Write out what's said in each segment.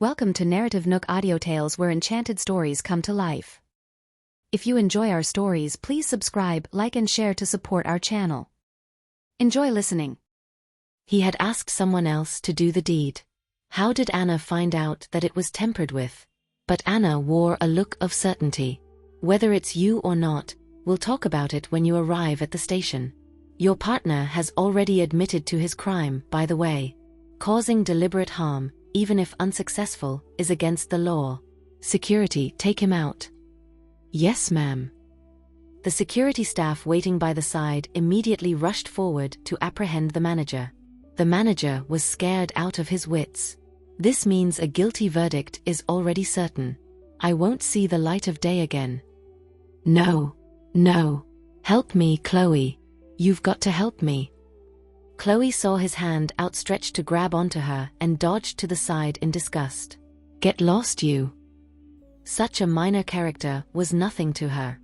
Welcome to NarrativeNook audio tales where enchanted stories come to life. If you enjoy our stories, please subscribe, like and share to support our channel. Enjoy listening. He had asked someone else to do the deed. How did Anna find out that it was tempered with? But Anna wore a look of certainty. Whether it's you or not, we'll talk about it when you arrive at the station. Your partner has already admitted to his crime, by the way. Causing deliberate harm, even if unsuccessful, is against the law. Security, take him out. Yes, ma'am. The security staff waiting by the side immediately rushed forward to apprehend the manager. The manager was scared out of his wits. This means a guilty verdict is already certain. I won't see the light of day again. No. Help me, Chloe. You've got to help me. Chloe saw his hand outstretched to grab onto her and dodged to the side in disgust. Get lost, you. Such a minor character was nothing to her.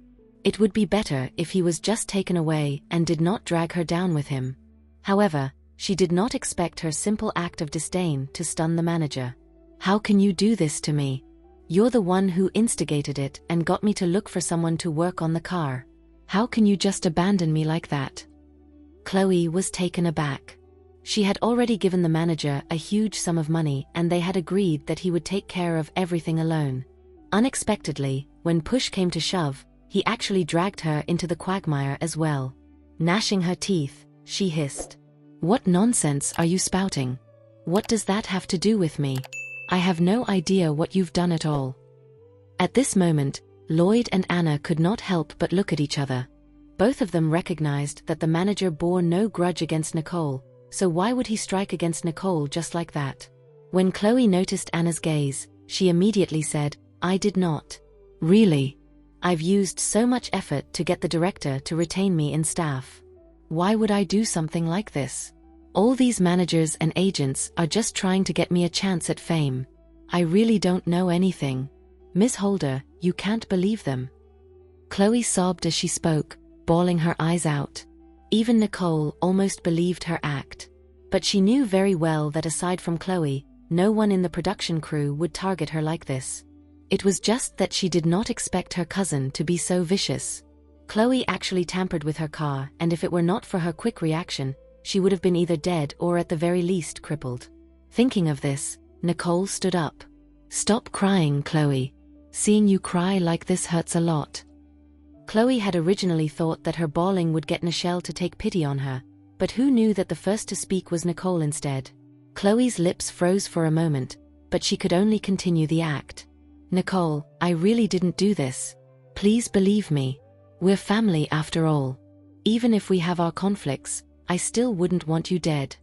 It would be better if he was just taken away and did not drag her down with him. However, she did not expect her simple act of disdain to stun the manager. How can you do this to me? You're the one who instigated it and got me to look for someone to work on the car. How can you just abandon me like that? Chloe was taken aback. She had already given the manager a huge sum of money and they had agreed that he would take care of everything alone. Unexpectedly, when push came to shove, he actually dragged her into the quagmire as well. Gnashing her teeth, she hissed. What nonsense are you spouting? What does that have to do with me? I have no idea what you've done at all. At this moment, Lloyd and Anna could not help but look at each other. Both of them recognized that the manager bore no grudge against Nicole, so why would he strike against Nicole just like that? When Chloe noticed Anna's gaze, she immediately said, I did not. Really? I've used so much effort to get the director to retain me in staff. Why would I do something like this? All these managers and agents are just trying to get me a chance at fame. I really don't know anything. Miss Holder, you can't believe them. Chloe sobbed as she spoke, bawling her eyes out. Even Nicole almost believed her act. But she knew very well that aside from Chloe, no one in the production crew would target her like this. It was just that she did not expect her cousin to be so vicious. Chloe actually tampered with her car, and if it were not for her quick reaction, she would have been either dead or at the very least crippled. Thinking of this, Nicole stood up. Stop crying, Chloe. Seeing you cry like this hurts a lot. Chloe had originally thought that her bawling would get Nichelle to take pity on her, but who knew that the first to speak was Nicole instead? Chloe's lips froze for a moment, but she could only continue the act. Nicole, I really didn't do this. Please believe me. We're family after all. Even if we have our conflicts, I still wouldn't want you dead.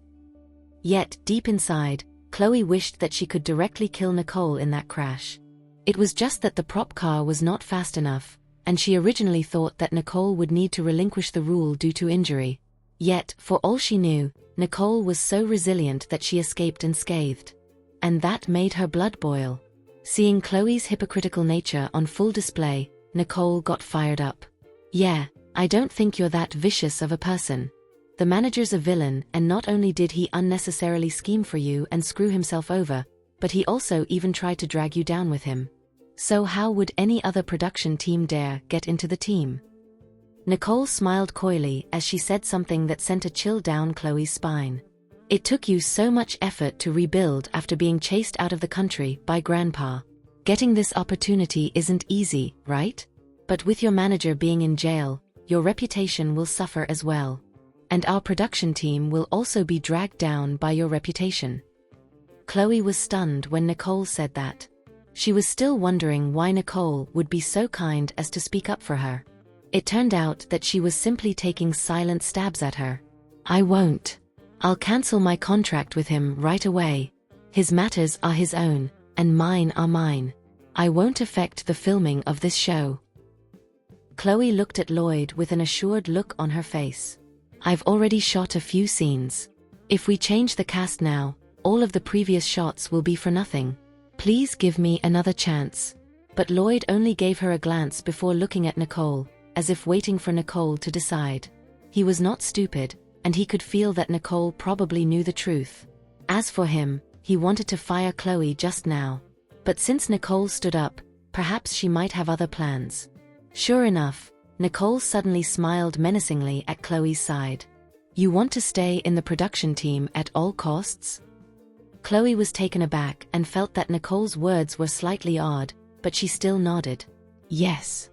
Yet, deep inside, Chloe wished that she could directly kill Nicole in that crash. It was just that the prop car was not fast enough, and she originally thought that Nicole would need to relinquish the rule due to injury. Yet, for all she knew, Nicole was so resilient that she escaped unscathed. And that made her blood boil. Seeing Chloe's hypocritical nature on full display, Nicole got fired up. Yeah, I don't think you're that vicious of a person. The manager's a villain, and not only did he unnecessarily scheme for you and screw himself over, but he also even tried to drag you down with him. So how would any other production team dare get into the team? Nicole smiled coyly as she said something that sent a chill down Chloe's spine. It took you so much effort to rebuild after being chased out of the country by Grandpa. Getting this opportunity isn't easy, right? But with your manager being in jail, your reputation will suffer as well. And our production team will also be dragged down by your reputation. Chloe was stunned when Nicole said that. She was still wondering why Nicole would be so kind as to speak up for her. It turned out that she was simply taking silent stabs at her. I won't. I'll cancel my contract with him right away. His matters are his own, and mine are mine. I won't affect the filming of this show. Chloe looked at Lloyd with an assured look on her face. I've already shot a few scenes. If we change the cast now, all of the previous shots will be for nothing. Please give me another chance. But Lloyd only gave her a glance before looking at Nicole, as if waiting for Nicole to decide. He was not stupid, and he could feel that Nicole probably knew the truth. As for him, He wanted to fire Chloe just now. But since Nicole stood up, perhaps she might have other plans. Sure enough, Nicole suddenly smiled menacingly at Chloe's side. You want to stay in the production team at all costs? Chloe was taken aback and felt that Nicole's words were slightly odd, but she still nodded. Yes.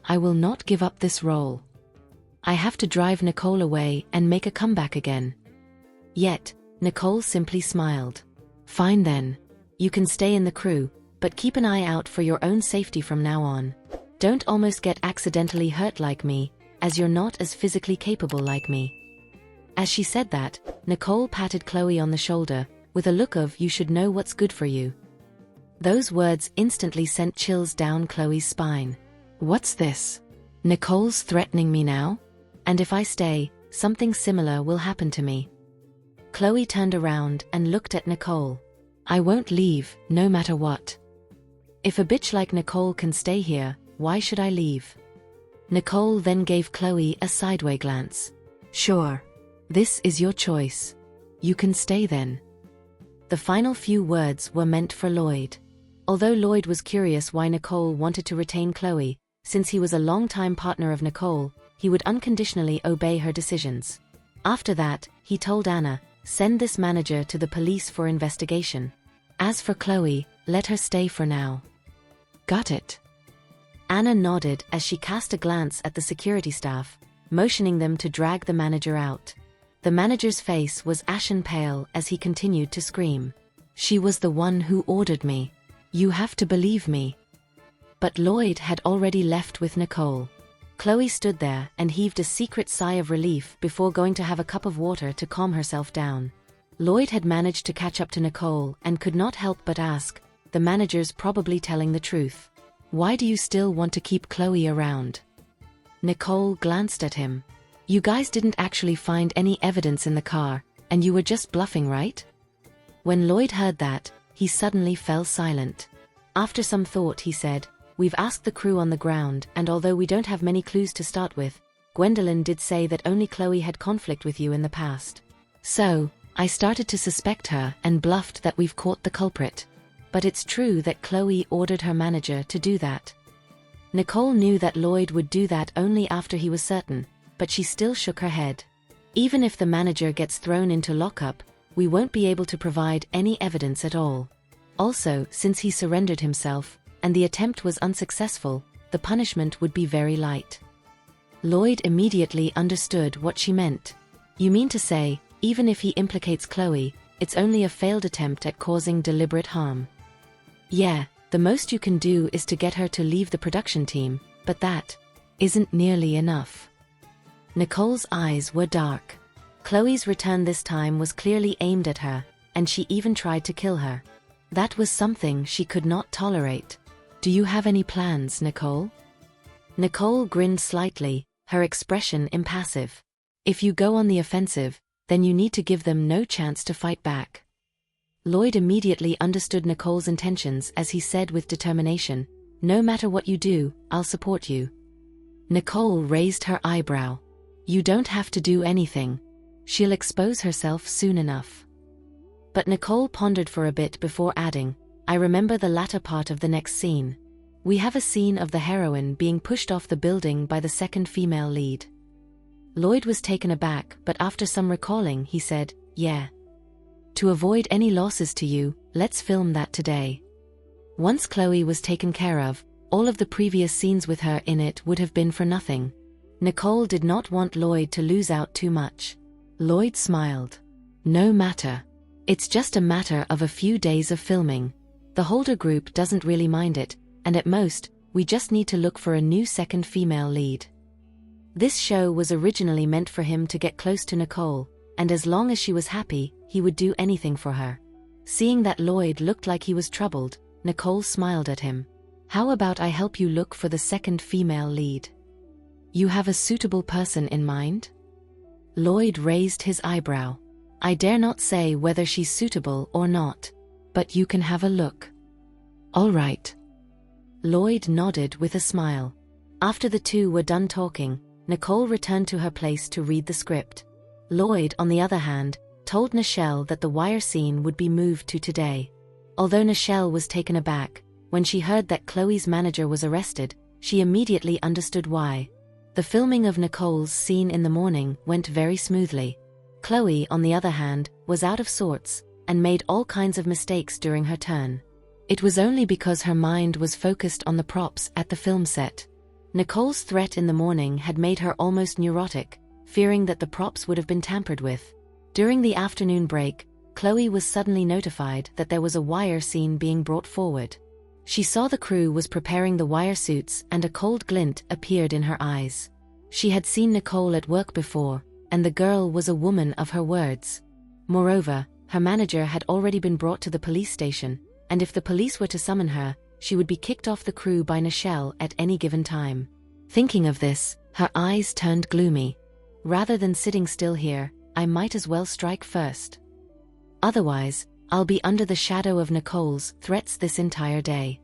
I will not give up this role. I have to drive Nicole away and make a comeback again. Yet, Nicole simply smiled. Fine then. You can stay in the crew, but keep an eye out for your own safety from now on. Don't almost get accidentally hurt like me, as you're not as physically capable like me. As she said that, Nicole patted Chloe on the shoulder, with a look of you should know what's good for you. Those words instantly sent chills down Chloe's spine. What's this? Nicole's threatening me now? And if I stay, something similar will happen to me. Chloe turned around and looked at Nicole. I won't leave, no matter what. If a bitch like Nicole can stay here, why should I leave? Nicole then gave Chloe a sideway glance. Sure. This is your choice. You can stay then. The final few words were meant for Lloyd. Although Lloyd was curious why Nicole wanted to retain Chloe, since he was a longtime partner of Nicole, he would unconditionally obey her decisions. After that, he told Anna, send this manager to the police for investigation. As for Chloe, let her stay for now. Got it. Anna nodded as she cast a glance at the security staff, motioning them to drag the manager out. The manager's face was ashen pale as he continued to scream. She was the one who ordered me. You have to believe me. But Lloyd had already left with Nicole. Chloe stood there and heaved a secret sigh of relief before going to have a cup of water to calm herself down. Lloyd had managed to catch up to Nicole and could not help but ask, the manager's probably telling the truth. Why do you still want to keep Chloe around? Nicole glanced at him. You guys didn't actually find any evidence in the car, and you were just bluffing, right? When Lloyd heard that, he suddenly fell silent. After some thought he said, we've asked the crew on the ground, and although we don't have many clues to start with, Gwendolyn did say that only Chloe had conflict with you in the past. So, I started to suspect her and bluffed that we've caught the culprit. But it's true that Chloe ordered her manager to do that. Nicole knew that Lloyd would do that only after he was certain, but she still shook her head. Even if the manager gets thrown into lockup, we won't be able to provide any evidence at all. Also, since he surrendered himself, and the attempt was unsuccessful, the punishment would be very light. Lloyd immediately understood what she meant. You mean to say, even if he implicates Chloe, it's only a failed attempt at causing deliberate harm? Yeah, the most you can do is to get her to leave the production team, but that isn't nearly enough. Nicole's eyes were dark. Chloe's return this time was clearly aimed at her, and she even tried to kill her. That was something she could not tolerate. Do you have any plans, Nicole? Nicole grinned slightly, her expression impassive. If you go on the offensive, then you need to give them no chance to fight back. Lloyd immediately understood Nicole's intentions as he said with determination, no matter what you do, I'll support you. Nicole raised her eyebrow. You don't have to do anything. She'll expose herself soon enough. But Nicole pondered for a bit before adding, I remember the latter part of the next scene. We have a scene of the heroine being pushed off the building by the second female lead. Lloyd was taken aback, but after some recalling he said, yeah. To avoid any losses to you, let's film that today. Once Chloe was taken care of, all of the previous scenes with her in it would have been for nothing. Nicole did not want Lloyd to lose out too much. Lloyd smiled. No matter. It's just a matter of a few days of filming. The Holder group doesn't really mind it, and at most, we just need to look for a new second female lead. This show was originally meant for him to get close to Nicole, and as long as she was happy, he would do anything for her. Seeing that Lloyd looked like he was troubled, Nicole smiled at him. How about I help you look for the second female lead? You have a suitable person in mind? Lloyd raised his eyebrow. I dare not say whether she's suitable or not, but you can have a look. All right. Lloyd nodded with a smile. After the two were done talking, Nicole returned to her place to read the script. Lloyd, on the other hand, told Nichelle that the wire scene would be moved to today. Although Nichelle was taken aback, when she heard that Chloe's manager was arrested, she immediately understood why. The filming of Nicole's scene in the morning went very smoothly. Chloe, on the other hand, was out of sorts, and made all kinds of mistakes during her turn. It was only because her mind was focused on the props at the film set. Nicole's threat in the morning had made her almost neurotic, fearing that the props would have been tampered with. During the afternoon break, Chloe was suddenly notified that there was a wire scene being brought forward. She saw the crew was preparing the wire suits and a cold glint appeared in her eyes. She had seen Nicole at work before, and the girl was a woman of her words. Moreover, her manager had already been brought to the police station, and if the police were to summon her, she would be kicked off the crew by Nichelle at any given time. Thinking of this, her eyes turned gloomy. Rather than sitting still here, I might as well strike first. Otherwise, I'll be under the shadow of Nicole's threats this entire day.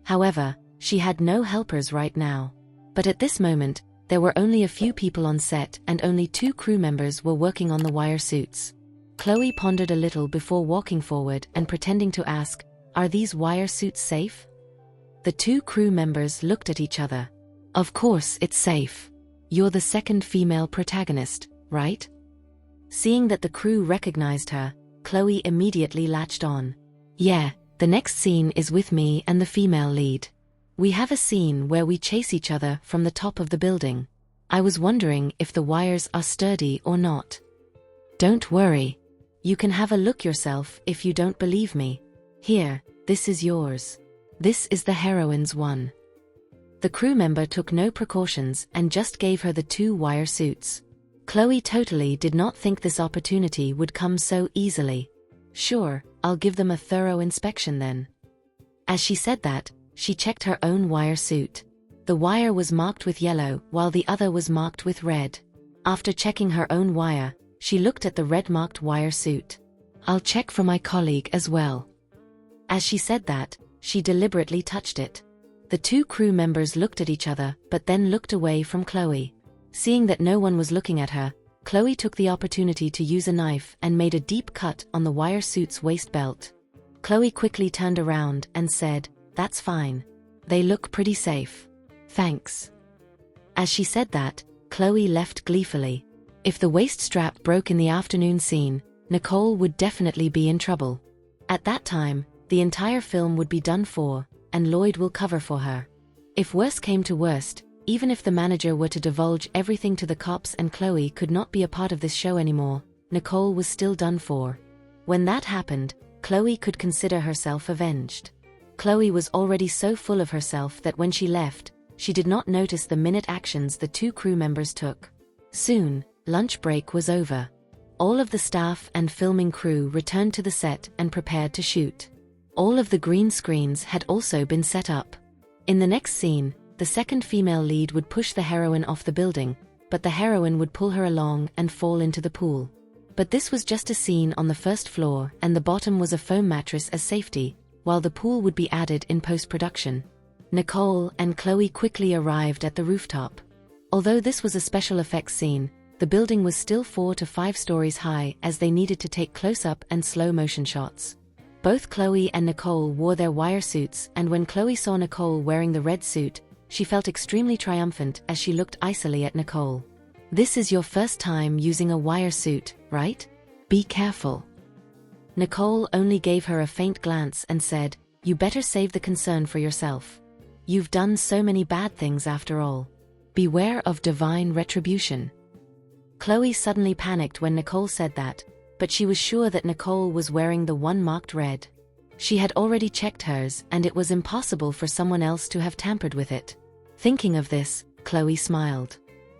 However, she had no helpers right now. But at this moment, there were only a few people on set and only 2 crew members were working on the wire suits. Chloe pondered a little before walking forward and pretending to ask, "Are these wire suits safe?" The 2 crew members looked at each other. "Of course it's safe. You're the second female protagonist, right?" Seeing that the crew recognized her, Chloe immediately latched on. "Yeah, the next scene is with me and the female lead. We have a scene where we chase each other from the top of the building. I was wondering if the wires are sturdy or not." "Don't worry. You can have a look yourself if you don't believe me. Here, this is yours. This is the heroine's one." The crew member took no precautions and just gave her the 2 wire suits. Chloe totally did not think this opportunity would come so easily. "Sure, I'll give them a thorough inspection then." As she said that, she checked her own wire suit. The wire was marked with yellow while the other was marked with red. After checking her own wire, she looked at the red-marked wire suit. "I'll check for my colleague as well." As she said that, she deliberately touched it. The 2 crew members looked at each other but then looked away from Chloe. Seeing that no one was looking at her, Chloe took the opportunity to use a knife and made a deep cut on the wire suit's waist belt. Chloe quickly turned around and said, "That's fine. They look pretty safe. Thanks." As she said that, Chloe left gleefully. If the waist strap broke in the afternoon scene, Nicole would definitely be in trouble. At that time, the entire film would be done for, and Lloyd will cover for her. If worse came to worst, even if the manager were to divulge everything to the cops and Chloe could not be a part of this show anymore, Nicole was still done for. When that happened, Chloe could consider herself avenged. Chloe was already so full of herself that when she left, she did not notice the minute actions the 2 crew members took. Soon, lunch break was over. All of the staff and filming crew returned to the set and prepared to shoot. All of the green screens had also been set up. In the next scene, the second female lead would push the heroine off the building, but the heroine would pull her along and fall into the pool. But this was just a scene on the first floor and the bottom was a foam mattress as safety, while the pool would be added in post-production. Nicole and Chloe quickly arrived at the rooftop. Although this was a special effects scene, the building was still 4 to 5 stories high as they needed to take close-up and slow-motion shots. Both Chloe and Nicole wore their wire suits, and when Chloe saw Nicole wearing the red suit, she felt extremely triumphant as she looked icily at Nicole. "This is your first time using a wire suit, right? Be careful." Nicole only gave her a faint glance and said, "You better save the concern for yourself. You've done so many bad things after all. Beware of divine retribution." Chloe suddenly panicked when Nicole said that, but she was sure that Nicole was wearing the one marked red. She had already checked hers and it was impossible for someone else to have tampered with it. Thinking of this, Chloe smiled.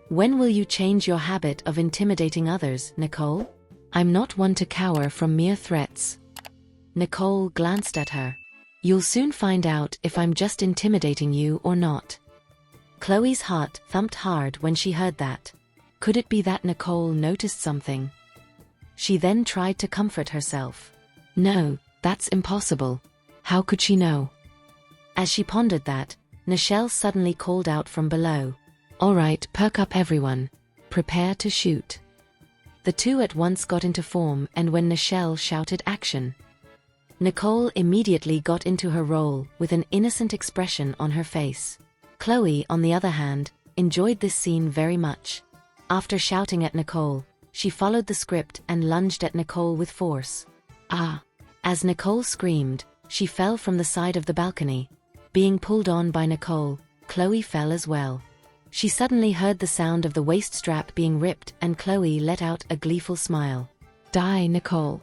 "When will you change your habit of intimidating others, Nicole? I'm not one to cower from mere threats." Nicole glanced at her. "You'll soon find out if I'm just intimidating you or not." Chloe's heart thumped hard when she heard that. Could it be that Nicole noticed something? She then tried to comfort herself. No, that's impossible. How could she know? As she pondered that, Nichelle suddenly called out from below. "All right, perk up everyone. Prepare to shoot." The two at once got into form, and when Nichelle shouted action, Nicole immediately got into her role with an innocent expression on her face. Chloe, on the other hand, enjoyed this scene very much. After shouting at Nicole, she followed the script and lunged at Nicole with force. Ah! As Nicole screamed, she fell from the side of the balcony. Being pulled on by Nicole, Chloe fell as well. She suddenly heard the sound of the waist strap being ripped, and Chloe let out a gleeful smile. Die, Nicole.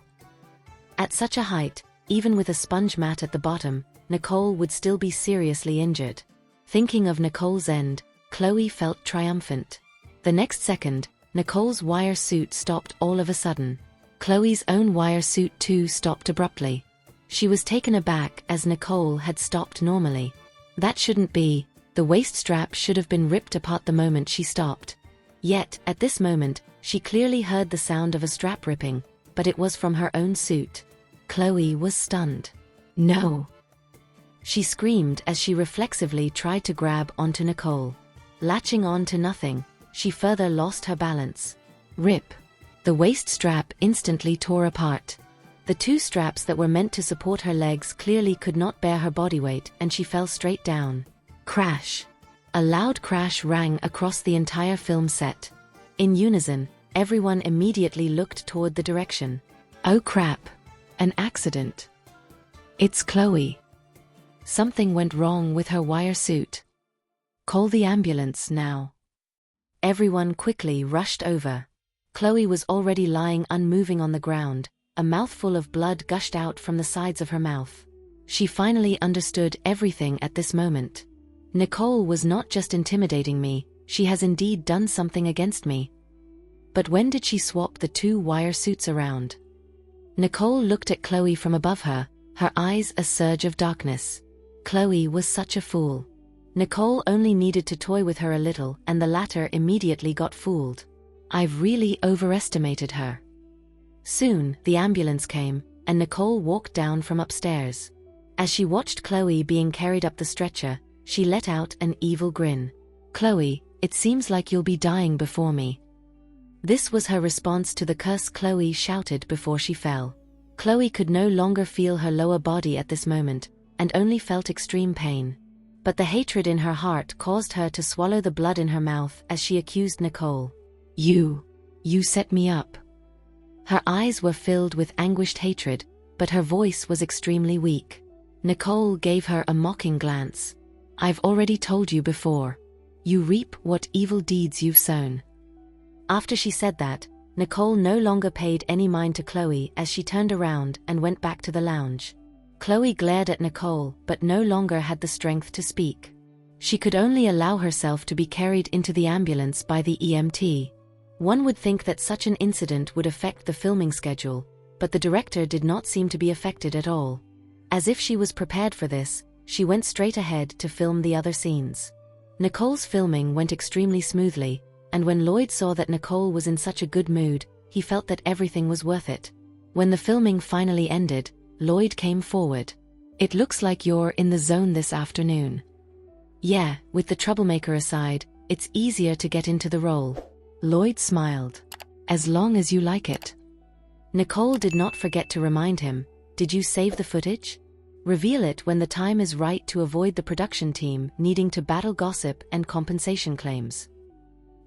At such a height, even with a sponge mat at the bottom, Nicole would still be seriously injured. Thinking of Nicole's end, Chloe felt triumphant. The next second, Nicole's wire suit stopped all of a sudden. Chloe's own wire suit too stopped abruptly. She was taken aback as Nicole had stopped normally. That shouldn't be. The waist strap should have been ripped apart the moment she stopped. Yet, at this moment, she clearly heard the sound of a strap ripping, but it was from her own suit. Chloe was stunned. No! She screamed as she reflexively tried to grab onto Nicole. Latching on to nothing, she further lost her balance. Rip! The waist strap instantly tore apart. The two straps that were meant to support her legs clearly could not bear her body weight, and she fell straight down. Crash! A loud crash rang across the entire film set. In unison, everyone immediately looked toward the direction. Oh crap! An accident. It's Chloe. Something went wrong with her wire suit. Call the ambulance now. Everyone quickly rushed over. Chloe was already lying unmoving on the ground. A mouthful of blood gushed out from the sides of her mouth. She finally understood everything at this moment. Nicole was not just intimidating me, she has indeed done something against me. But when did she swap the two wire suits around? Nicole looked at Chloe from above her, her eyes a surge of darkness. Chloe was such a fool. Nicole only needed to toy with her a little, and the latter immediately got fooled. I've really overestimated her. Soon, the ambulance came, and Nicole walked down from upstairs. As she watched Chloe being carried up the stretcher, she let out an evil grin. Chloe, it seems like you'll be dying before me. This was her response to the curse Chloe shouted before she fell. Chloe could no longer feel her lower body at this moment, and only felt extreme pain. But the hatred in her heart caused her to swallow the blood in her mouth as she accused Nicole. You set me up. Her eyes were filled with anguished hatred, but her voice was extremely weak. Nicole gave her a mocking glance. I've already told you before. You reap what evil deeds you've sown. After she said that, Nicole no longer paid any mind to Chloe as she turned around and went back to the lounge. Chloe glared at Nicole but no longer had the strength to speak. She could only allow herself to be carried into the ambulance by the EMT. One would think that such an incident would affect the filming schedule, but the director did not seem to be affected at all. As if she was prepared for this, she went straight ahead to film the other scenes. Nicole's filming went extremely smoothly, and when Lloyd saw that Nicole was in such a good mood, he felt that everything was worth it. When the filming finally ended, Lloyd came forward. It looks like you're in the zone this afternoon. Yeah, with the troublemaker aside, it's easier to get into the role. Lloyd smiled. As long as you like it. Nicole did not forget to remind him, did you save the footage? Reveal it when the time is right to avoid the production team needing to battle gossip and compensation claims.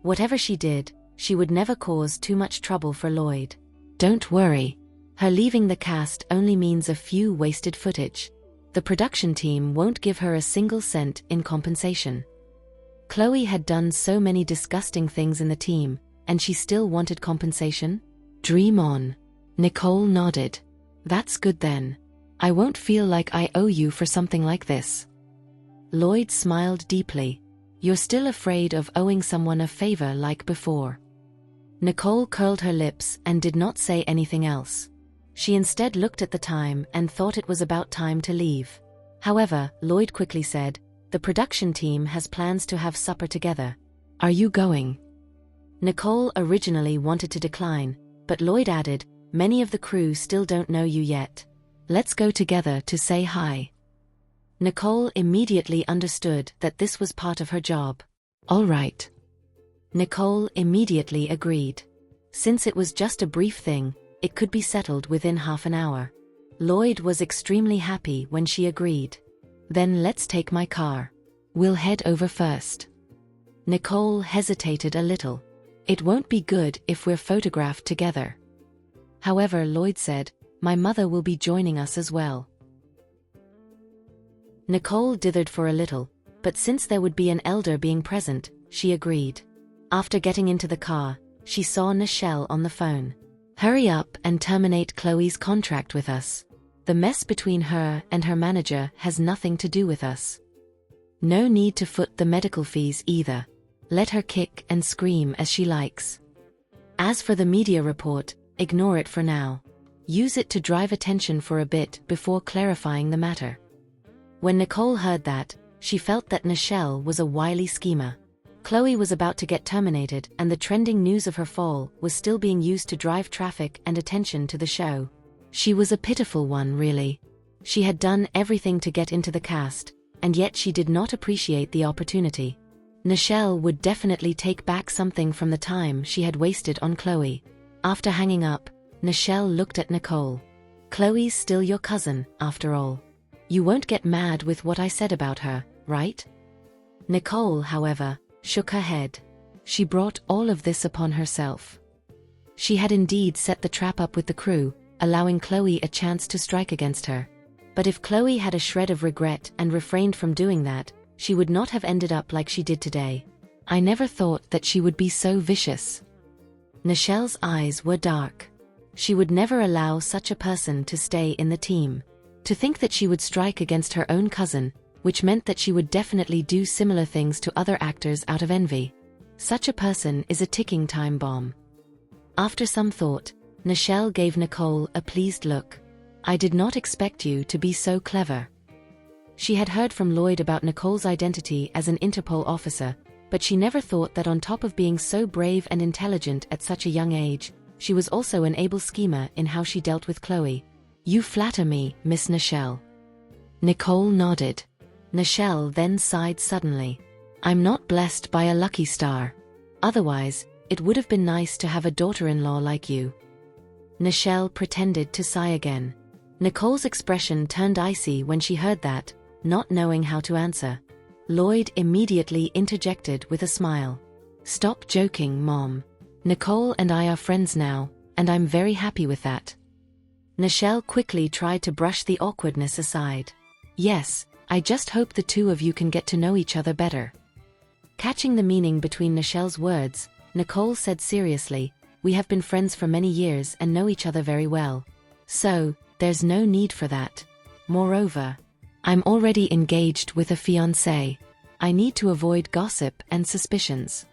Whatever she did, she would never cause too much trouble for Lloyd. Don't worry. Her leaving the cast only means a few wasted footage. The production team won't give her a single cent in compensation. Chloe had done so many disgusting things in the team, and she still wanted compensation? Dream on. Nicole nodded. That's good then. I won't feel like I owe you for something like this. Lloyd smiled deeply. You're still afraid of owing someone a favor like before. Nicole curled her lips and did not say anything else. She instead looked at the time and thought it was about time to leave. However, Lloyd quickly said, the production team has plans to have supper together. Are you going? Nicole originally wanted to decline, but Lloyd added, many of the crew still don't know you yet. Let's go together to say hi. Nicole immediately understood that this was part of her job. All right. Nicole immediately agreed. Since it was just a brief thing, it could be settled within half an hour. Lloyd was extremely happy when she agreed. Then let's take my car. We'll head over first. Nicole hesitated a little. It won't be good if we're photographed together. However, Lloyd said, my mother will be joining us as well. Nicole dithered for a little, but since there would be an elder being present, she agreed. After getting into the car, she saw Nichelle on the phone. Hurry up and terminate Chloe's contract with us. The mess between her and her manager has nothing to do with us. No need to foot the medical fees either. Let her kick and scream as she likes. As for the media report, ignore it for now. Use it to drive attention for a bit before clarifying the matter. When Nicole heard that, she felt that Nichelle was a wily schemer. Chloe was about to get terminated, and the trending news of her fall was still being used to drive traffic and attention to the show. She was a pitiful one, really. She had done everything to get into the cast, and yet she did not appreciate the opportunity. Nichelle would definitely take back something from the time she had wasted on Chloe. After hanging up, Nichelle looked at Nicole. Chloe's still your cousin, after all. You won't get mad with what I said about her, right? Nicole, however, shook her head. She brought all of this upon herself. She had indeed set the trap up with the crew, allowing Chloe a chance to strike against her. But if Chloe had a shred of regret and refrained from doing that, she would not have ended up like she did today. I never thought that she would be so vicious. Nichelle's eyes were dark. She would never allow such a person to stay in the team. To think that she would strike against her own cousin, which meant that she would definitely do similar things to other actors out of envy. Such a person is a ticking time bomb. After some thought, Nichelle gave Nicole a pleased look. I did not expect you to be so clever. She had heard from Lloyd about Nicole's identity as an Interpol officer, but she never thought that on top of being so brave and intelligent at such a young age, she was also an able schemer in how she dealt with Chloe. You flatter me, Miss Nichelle. Nicole nodded. Nichelle then sighed suddenly. I'm not blessed by a lucky star. Otherwise, it would have been nice to have a daughter-in-law like you. Nichelle pretended to sigh again. Nicole's expression turned icy when she heard that, not knowing how to answer. Lloyd immediately interjected with a smile. Stop joking, Mom. Nicole and I are friends now, and I'm very happy with that. Nichelle quickly tried to brush the awkwardness aside. Yes, I just hope the two of you can get to know each other better. Catching the meaning between Nichelle's words, Nicole said seriously, we have been friends for many years and know each other very well. So, there's no need for that. Moreover, I'm already engaged with a fiancé. I need to avoid gossip and suspicions.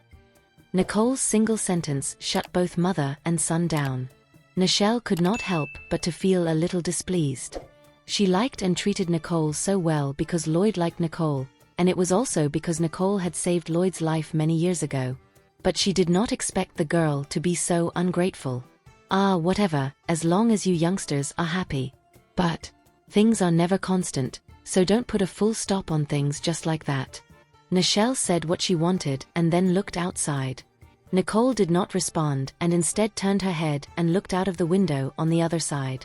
Nicole's single sentence shut both mother and son down. Nichelle could not help but to feel a little displeased. She liked and treated Nicole so well because Lloyd liked Nicole, and it was also because Nicole had saved Lloyd's life many years ago. But she did not expect the girl to be so ungrateful. Ah, whatever, as long as you youngsters are happy. But things are never constant, so don't put a full stop on things just like that. Nichelle said what she wanted and then looked outside. Nicole did not respond and instead turned her head and looked out of the window on the other side.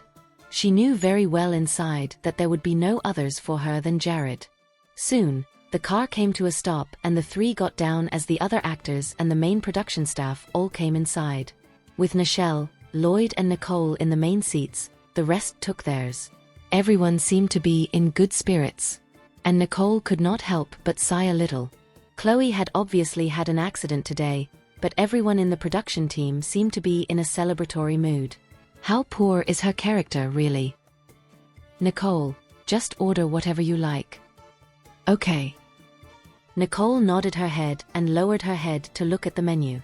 She knew very well inside that there would be no others for her than Jared. Soon, the car came to a stop and the three got down as the other actors and the main production staff all came inside. With Nichelle, Lloyd and Nicole in the main seats, the rest took theirs. Everyone seemed to be in good spirits. And Nicole could not help but sigh a little. Chloe had obviously had an accident today, but everyone in the production team seemed to be in a celebratory mood. How poor is her character, really? Nicole, just order whatever you like. Okay. Nicole nodded her head and lowered her head to look at the menu.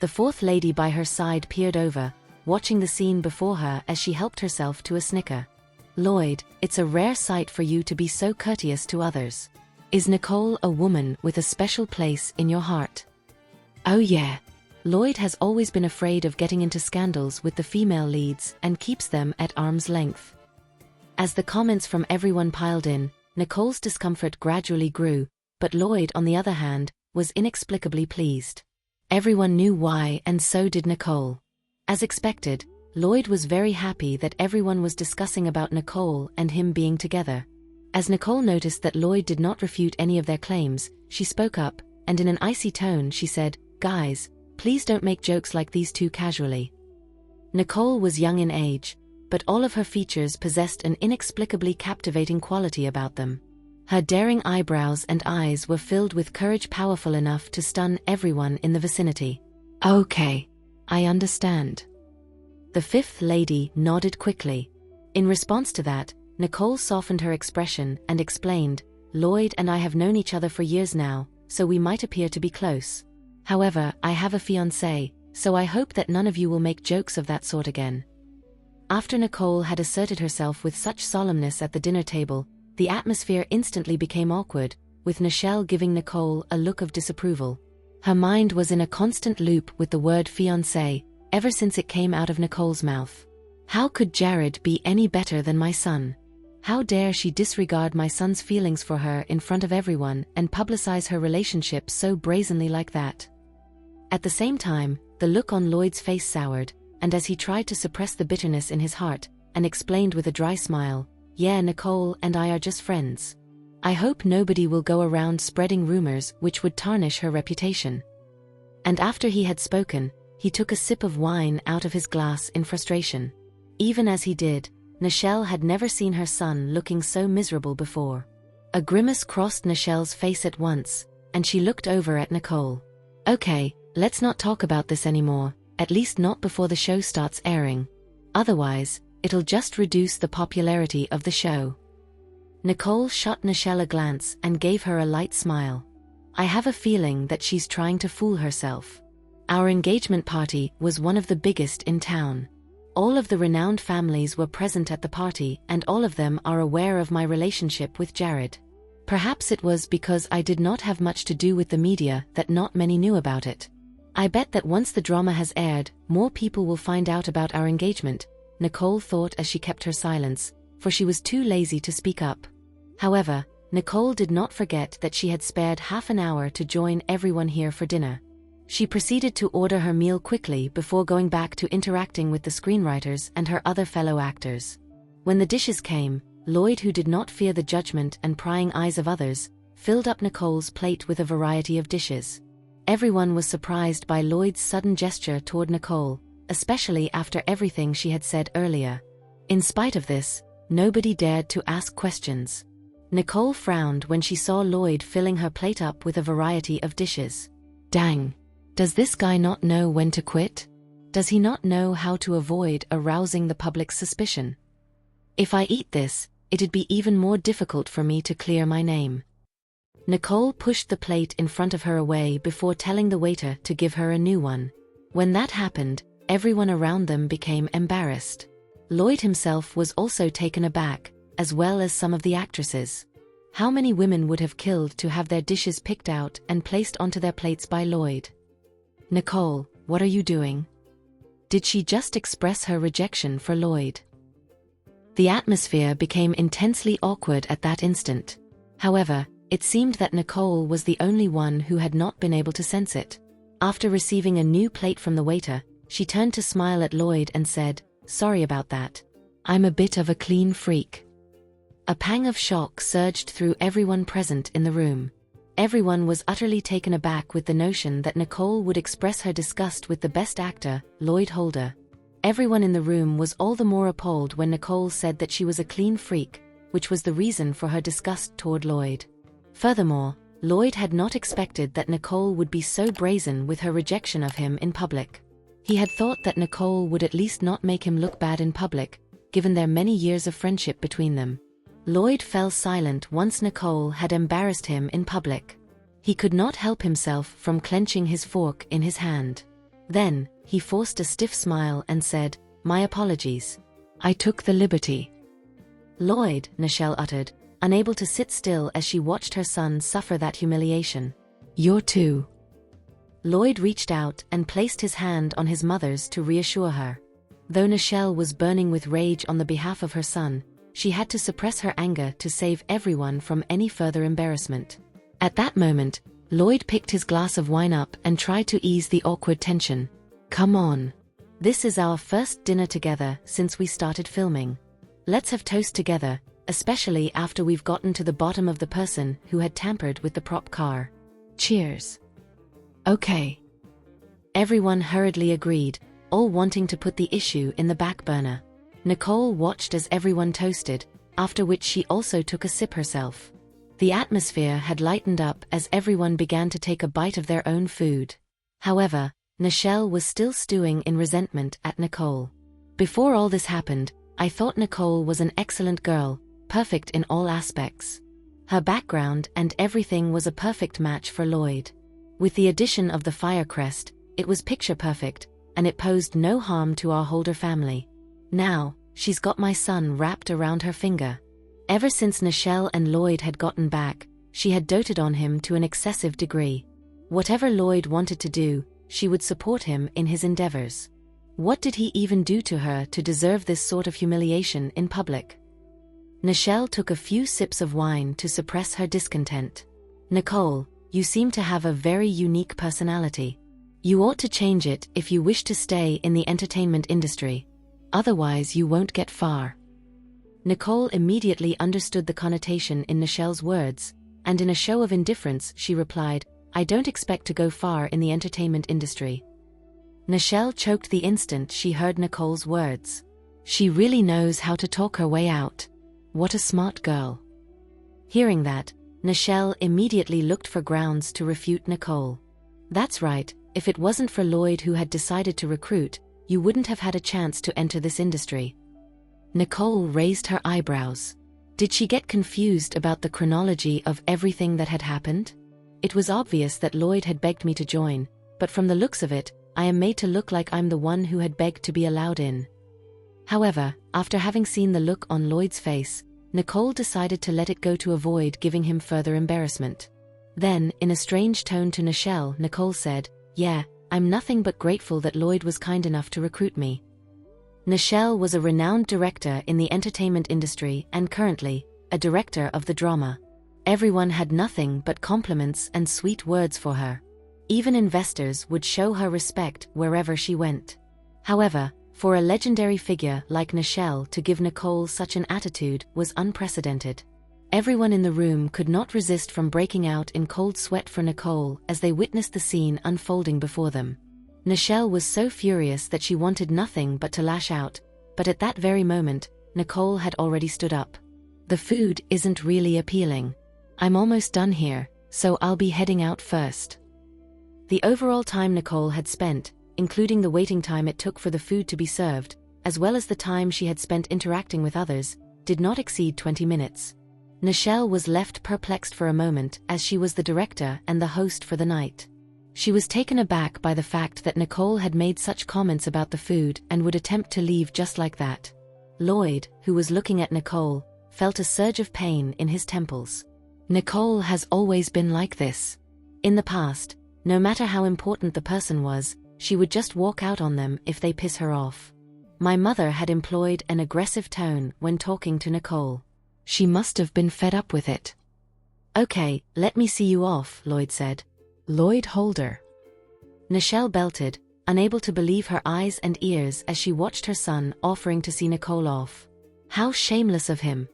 The fourth lady by her side peered over, watching the scene before her as she helped herself to a snicker. Lloyd, it's a rare sight for you to be so courteous to others. Is Nicole a woman with a special place in your heart? Oh yeah. Lloyd has always been afraid of getting into scandals with the female leads and keeps them at arm's length. As the comments from everyone piled in, Nicole's discomfort gradually grew, but Lloyd, on the other hand, was inexplicably pleased. Everyone knew why, and so did Nicole. As expected, Lloyd was very happy that everyone was discussing about Nicole and him being together. As Nicole noticed that Lloyd did not refute any of their claims, she spoke up, and in an icy tone she said, "Guys, please don't make jokes like these two casually." Nicole was young in age, but all of her features possessed an inexplicably captivating quality about them. Her daring eyebrows and eyes were filled with courage powerful enough to stun everyone in the vicinity. "Okay, I understand." The fifth lady nodded quickly. In response to that, Nicole softened her expression and explained, "Lloyd and I have known each other for years now, so we might appear to be close. However, I have a fiancé, so I hope that none of you will make jokes of that sort again." After Nicole had asserted herself with such solemnness at the dinner table, the atmosphere instantly became awkward, with Nichelle giving Nicole a look of disapproval. Her mind was in a constant loop with the word fiancé, ever since it came out of Nicole's mouth. How could Jared be any better than my son? How dare she disregard my son's feelings for her in front of everyone and publicize her relationship so brazenly like that? At the same time, the look on Lloyd's face soured, and as he tried to suppress the bitterness in his heart, and explained with a dry smile, "Yeah, Nicole and I are just friends. I hope nobody will go around spreading rumors which would tarnish her reputation." And after he had spoken, he took a sip of wine out of his glass in frustration. Even as he did, Nichelle had never seen her son looking so miserable before. A grimace crossed Nichelle's face at once, and she looked over at Nicole. "Okay, let's not talk about this anymore, at least not before the show starts airing. Otherwise, it'll just reduce the popularity of the show." Nicole shot Nichelle a glance and gave her a light smile. "I have a feeling that she's trying to fool herself. Our engagement party was one of the biggest in town. All of the renowned families were present at the party, and all of them are aware of my relationship with Jared. Perhaps it was because I did not have much to do with the media that not many knew about it. I bet that once the drama has aired, more people will find out about our engagement," Nicole thought as she kept her silence, for she was too lazy to speak up. However, Nicole did not forget that she had spared half an hour to join everyone here for dinner. She proceeded to order her meal quickly before going back to interacting with the screenwriters and her other fellow actors. When the dishes came, Lloyd, who did not fear the judgment and prying eyes of others, filled up Nicole's plate with a variety of dishes. Everyone was surprised by Lloyd's sudden gesture toward Nicole, especially after everything she had said earlier. In spite of this, nobody dared to ask questions. Nicole frowned when she saw Lloyd filling her plate up with a variety of dishes. Dang! Does this guy not know when to quit? Does he not know how to avoid arousing the public's suspicion? If I eat this, it'd be even more difficult for me to clear my name. Nicole pushed the plate in front of her away before telling the waiter to give her a new one. When that happened, everyone around them became embarrassed. Lloyd himself was also taken aback, as well as some of the actresses. How many women would have killed to have their dishes picked out and placed onto their plates by Lloyd? "Nicole, what are you doing?" Did she just express her rejection for Lloyd? The atmosphere became intensely awkward at that instant. However, it seemed that Nicole was the only one who had not been able to sense it. After receiving a new plate from the waiter, she turned to smile at Lloyd and said, "Sorry about that. I'm a bit of a clean freak." A pang of shock surged through everyone present in the room. Everyone was utterly taken aback with the notion that Nicole would express her disgust with the best actor, Lloyd Holder. Everyone in the room was all the more appalled when Nicole said that she was a clean freak, which was the reason for her disgust toward Lloyd. Furthermore, Lloyd had not expected that Nicole would be so brazen with her rejection of him in public. He had thought that Nicole would at least not make him look bad in public, given their many years of friendship between them. Lloyd fell silent once Nicole had embarrassed him in public. He could not help himself from clenching his fork in his hand. Then, he forced a stiff smile and said, "My apologies. I took the liberty." "Lloyd," Nichelle uttered, unable to sit still as she watched her son suffer that humiliation. "You're too." Lloyd reached out and placed his hand on his mother's to reassure her. Though Nichelle was burning with rage on the behalf of her son, she had to suppress her anger to save everyone from any further embarrassment. At that moment, Lloyd picked his glass of wine up and tried to ease the awkward tension. "Come on. This is our first dinner together since we started filming. Let's have toast together, especially after we've gotten to the bottom of the person who had tampered with the prop car. Cheers. Okay. Everyone hurriedly agreed, all wanting to put the issue in the back burner. Nicole watched as everyone toasted, after which she also took a sip herself. The atmosphere had lightened up as everyone began to take a bite of their own food. However, Nichelle was still stewing in resentment at Nicole. Before all this happened, I thought Nicole was an excellent girl, perfect in all aspects. Her background and everything was a perfect match for Lloyd. With the addition of the fire crest, it was picture perfect, and it posed no harm to our Holder family. Now, she's got my son wrapped around her finger. Ever since Nichelle and Lloyd had gotten back, she had doted on him to an excessive degree. Whatever Lloyd wanted to do, she would support him in his endeavors. What did he even do to her to deserve this sort of humiliation in public? Nichelle took a few sips of wine to suppress her discontent. Nicole, you seem to have a very unique personality. You ought to change it if you wish to stay in the entertainment industry. Otherwise you won't get far. Nicole immediately understood the connotation in Nichelle's words, and in a show of indifference she replied, I don't expect to go far in the entertainment industry. Nichelle choked the instant she heard Nicole's words. She really knows how to talk her way out. What a smart girl. Hearing that, Nichelle immediately looked for grounds to refute Nicole. That's right, if it wasn't for Lloyd who had decided to recruit, you wouldn't have had a chance to enter this industry. Nicole raised her eyebrows. Did she get confused about the chronology of everything that had happened? It was obvious that Lloyd had begged me to join, but from the looks of it, I am made to look like I'm the one who had begged to be allowed in. However, after having seen the look on Lloyd's face, Nicole decided to let it go to avoid giving him further embarrassment. Then, in a strange tone to Nichelle, Nicole said, Yeah, I'm nothing but grateful that Lloyd was kind enough to recruit me. Nichelle was a renowned director in the entertainment industry and currently, a director of the drama. Everyone had nothing but compliments and sweet words for her. Even investors would show her respect wherever she went. However, for a legendary figure like Nichelle to give Nicole such an attitude was unprecedented. Everyone in the room could not resist from breaking out in cold sweat for Nicole as they witnessed the scene unfolding before them. Nichelle was so furious that she wanted nothing but to lash out, but at that very moment, Nicole had already stood up. The food isn't really appealing. I'm almost done here, so I'll be heading out first. The overall time Nicole had spent, including the waiting time it took for the food to be served, as well as the time she had spent interacting with others, did not exceed 20 minutes. Nichelle was left perplexed for a moment as she was the director and the host for the night. She was taken aback by the fact that Nicole had made such comments about the food and would attempt to leave just like that. Lloyd, who was looking at Nicole, felt a surge of pain in his temples. Nicole has always been like this. In the past, no matter how important the person was, she would just walk out on them if they piss her off. My mother had employed an aggressive tone when talking to Nicole. She must have been fed up with it. Okay, let me see you off, Lloyd said. Lloyd Holder. Nichelle belted, unable to believe her eyes and ears as she watched her son offering to see Nicole off. How shameless of him.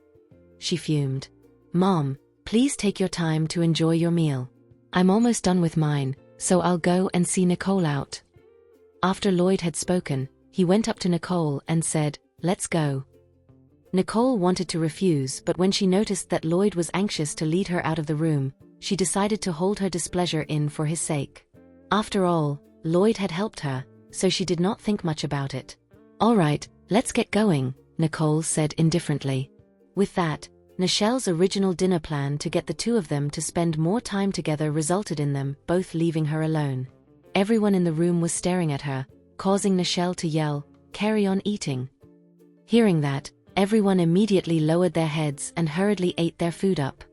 She fumed. Mom, please take your time to enjoy your meal. I'm almost done with mine, so I'll go and see Nicole out. After Lloyd had spoken, he went up to Nicole and said, Let's go. Nicole wanted to refuse, but when she noticed that Lloyd was anxious to lead her out of the room, she decided to hold her displeasure in for his sake. After all, Lloyd had helped her, so she did not think much about it. All right, let's get going, Nicole said indifferently. With that, Nichelle's original dinner plan to get the two of them to spend more time together resulted in them both leaving her alone. Everyone in the room was staring at her, causing Nichelle to yell, Carry on eating. Hearing that, everyone immediately lowered their heads and hurriedly ate their food up.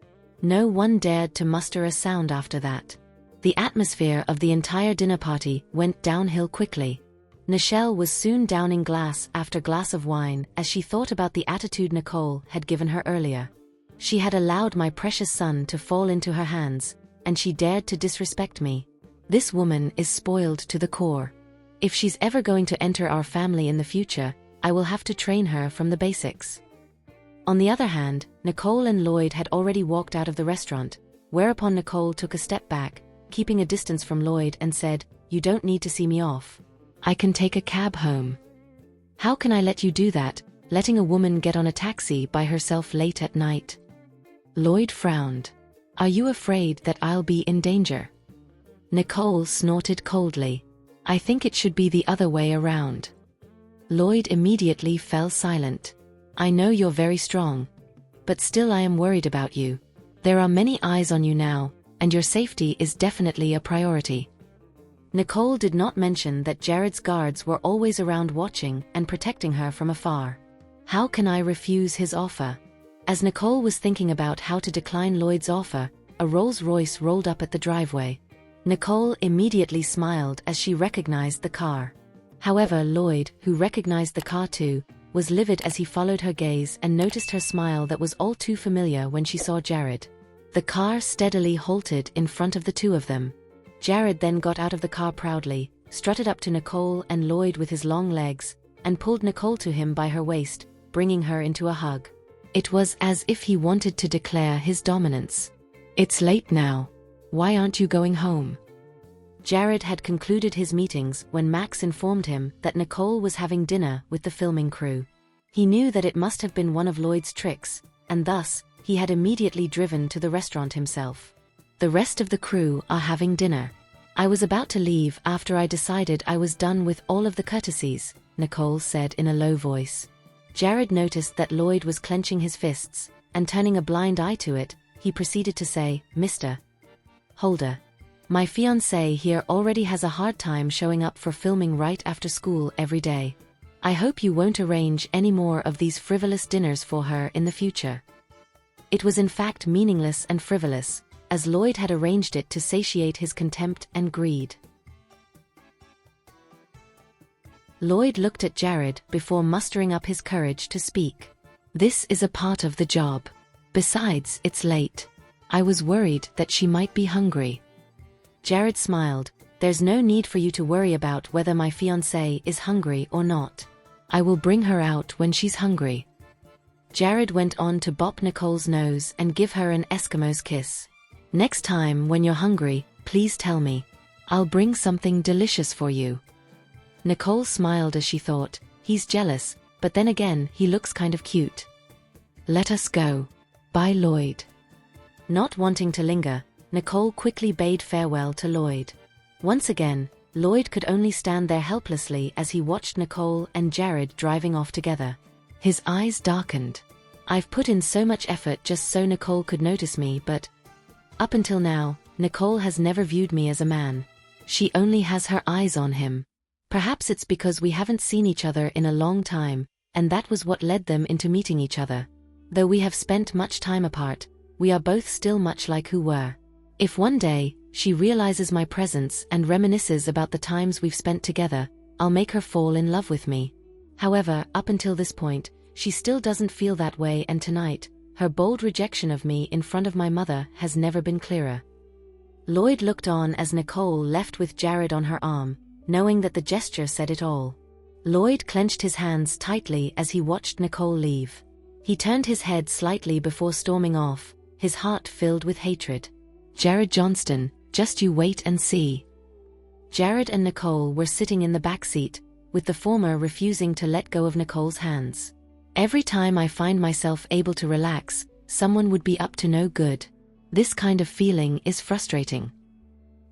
No one dared to muster a sound after that. The atmosphere of the entire dinner party went downhill quickly. Nichelle was soon downing glass after glass of wine as she thought about the attitude Nicole had given her earlier. She had allowed my precious son to fall into her hands, and she dared to disrespect me. This woman is spoiled to the core. If she's ever going to enter our family in the future, I will have to train her from the basics. On the other hand, Nicole and Lloyd had already walked out of the restaurant, whereupon Nicole took a step back, keeping a distance from Lloyd, and said, "You don't need to see me off. I can take a cab home." "How can I let you do that, letting a woman get on a taxi by herself late at night?" Lloyd frowned. "Are you afraid that I'll be in danger?" Nicole snorted coldly. "I think it should be the other way around." Lloyd immediately fell silent. "I know you're very strong. But still, I am worried about you. There are many eyes on you now, and your safety is definitely a priority." Nicole did not mention that Jared's guards were always around watching and protecting her from afar. How can I refuse his offer? As Nicole was thinking about how to decline Lloyd's offer, a Rolls-Royce rolled up at the driveway. Nicole immediately smiled as she recognized the car. However, Lloyd, who recognized the car too, was livid as he followed her gaze and noticed her smile that was all too familiar when she saw Jared. The car steadily halted in front of the two of them. Jared then got out of the car proudly, strutted up to Nicole and Lloyd with his long legs, and pulled Nicole to him by her waist, bringing her into a hug. It was as if he wanted to declare his dominance. "It's late now. Why aren't you going home?" Jared had concluded his meetings when Max informed him that Nicole was having dinner with the filming crew. He knew that it must have been one of Lloyd's tricks, and thus, he had immediately driven to the restaurant himself. "The rest of the crew are having dinner. I was about to leave after I decided I was done with all of the courtesies," Nicole said in a low voice. Jared noticed that Lloyd was clenching his fists, and turning a blind eye to it, he proceeded to say, "Mr. Holder, my fiancé here already has a hard time showing up for filming right after school every day. I hope you won't arrange any more of these frivolous dinners for her in the future." It was in fact meaningless and frivolous, as Lloyd had arranged it to satiate his contempt and greed. Lloyd looked at Jared before mustering up his courage to speak. "This is a part of the job. Besides, it's late. I was worried that she might be hungry." Jared smiled. "There's no need for you to worry about whether my fiancé is hungry or not. I will bring her out when she's hungry." Jared went on to bop Nicole's nose and give her an Eskimo's kiss. "Next time when you're hungry, please tell me. I'll bring something delicious for you." Nicole smiled as she thought, "He's jealous, but then again, he looks kind of cute." "Let us go. Bye, Lloyd." Not wanting to linger, Nicole quickly bade farewell to Lloyd. Once again, Lloyd could only stand there helplessly as he watched Nicole and Jared driving off together. His eyes darkened. "I've put in so much effort just so Nicole could notice me, but up until now, Nicole has never viewed me as a man. She only has her eyes on him. Perhaps it's because we haven't seen each other in a long time, and that was what led them into meeting each other. Though we have spent much time apart, we are both still much like who were. If one day, she realizes my presence and reminisces about the times we've spent together, I'll make her fall in love with me. However, up until this point, she still doesn't feel that way, and tonight, her bold rejection of me in front of my mother has never been clearer." Lloyd looked on as Nicole left with Jared on her arm, knowing that the gesture said it all. Lloyd clenched his hands tightly as he watched Nicole leave. He turned his head slightly before storming off, his heart filled with hatred. "Jared Johnston, just you wait and see." Jared and Nicole were sitting in the back seat, with the former refusing to let go of Nicole's hands. "Every time I find myself able to relax, someone would be up to no good. This kind of feeling is frustrating."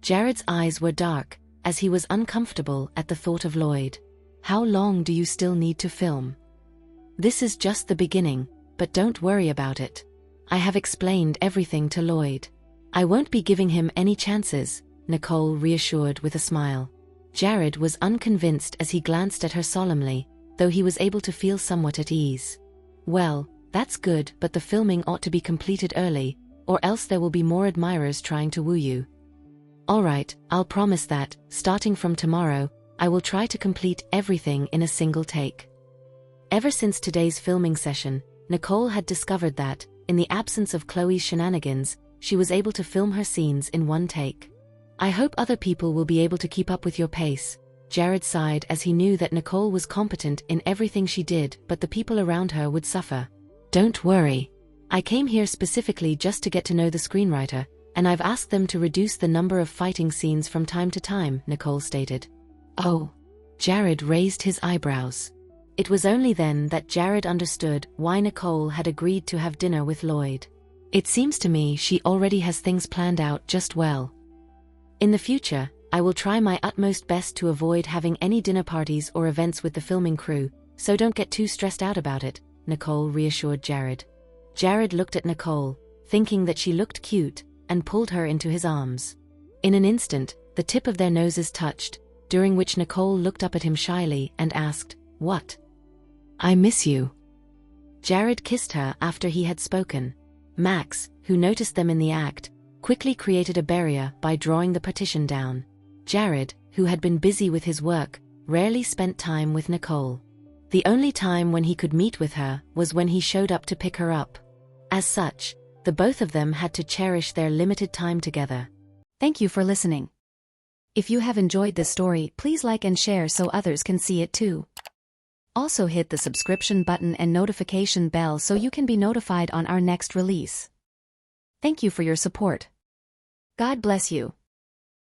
Jared's eyes were dark, as he was uncomfortable at the thought of Lloyd. "How long do you still need to film?" "This is just the beginning, but don't worry about it. I have explained everything to Lloyd. I won't be giving him any chances," Nicole reassured with a smile. Jared was unconvinced as he glanced at her solemnly, though he was able to feel somewhat at ease. "Well, that's good, but the filming ought to be completed early, or else there will be more admirers trying to woo you." "All right, I'll promise that, starting from tomorrow, I will try to complete everything in a single take." Ever since today's filming session, Nicole had discovered that, in the absence of Chloe's shenanigans, she was able to film her scenes in one take. "I hope other people will be able to keep up with your pace," Jared sighed as he knew that Nicole was competent in everything she did, but the people around her would suffer. Don't worry. I came here specifically just to get to know the screenwriter, and I've asked them to reduce the number of fighting scenes from time to time, Nicole stated. Oh. Jared raised his eyebrows. It was only then that Jared understood why Nicole had agreed to have dinner with Lloyd. It seems to me she already has things planned out just well. In the future, I will try my utmost best to avoid having any dinner parties or events with the filming crew, so don't get too stressed out about it, Nicole reassured Jared. Jared looked at Nicole, thinking that she looked cute, and pulled her into his arms. In an instant, the tip of their noses touched, during which Nicole looked up at him shyly and asked, "What?" "I miss you." Jared kissed her after he had spoken. Max, who noticed them in the act, quickly created a barrier by drawing the partition down. Jared, who had been busy with his work, rarely spent time with Nicole. The only time when he could meet with her was when he showed up to pick her up. As such, the both of them had to cherish their limited time together. Thank you for listening. If you have enjoyed this story, please like and share so others can see it too. Also hit the subscription button and notification bell so you can be notified on our next release. Thank you for your support. God bless you.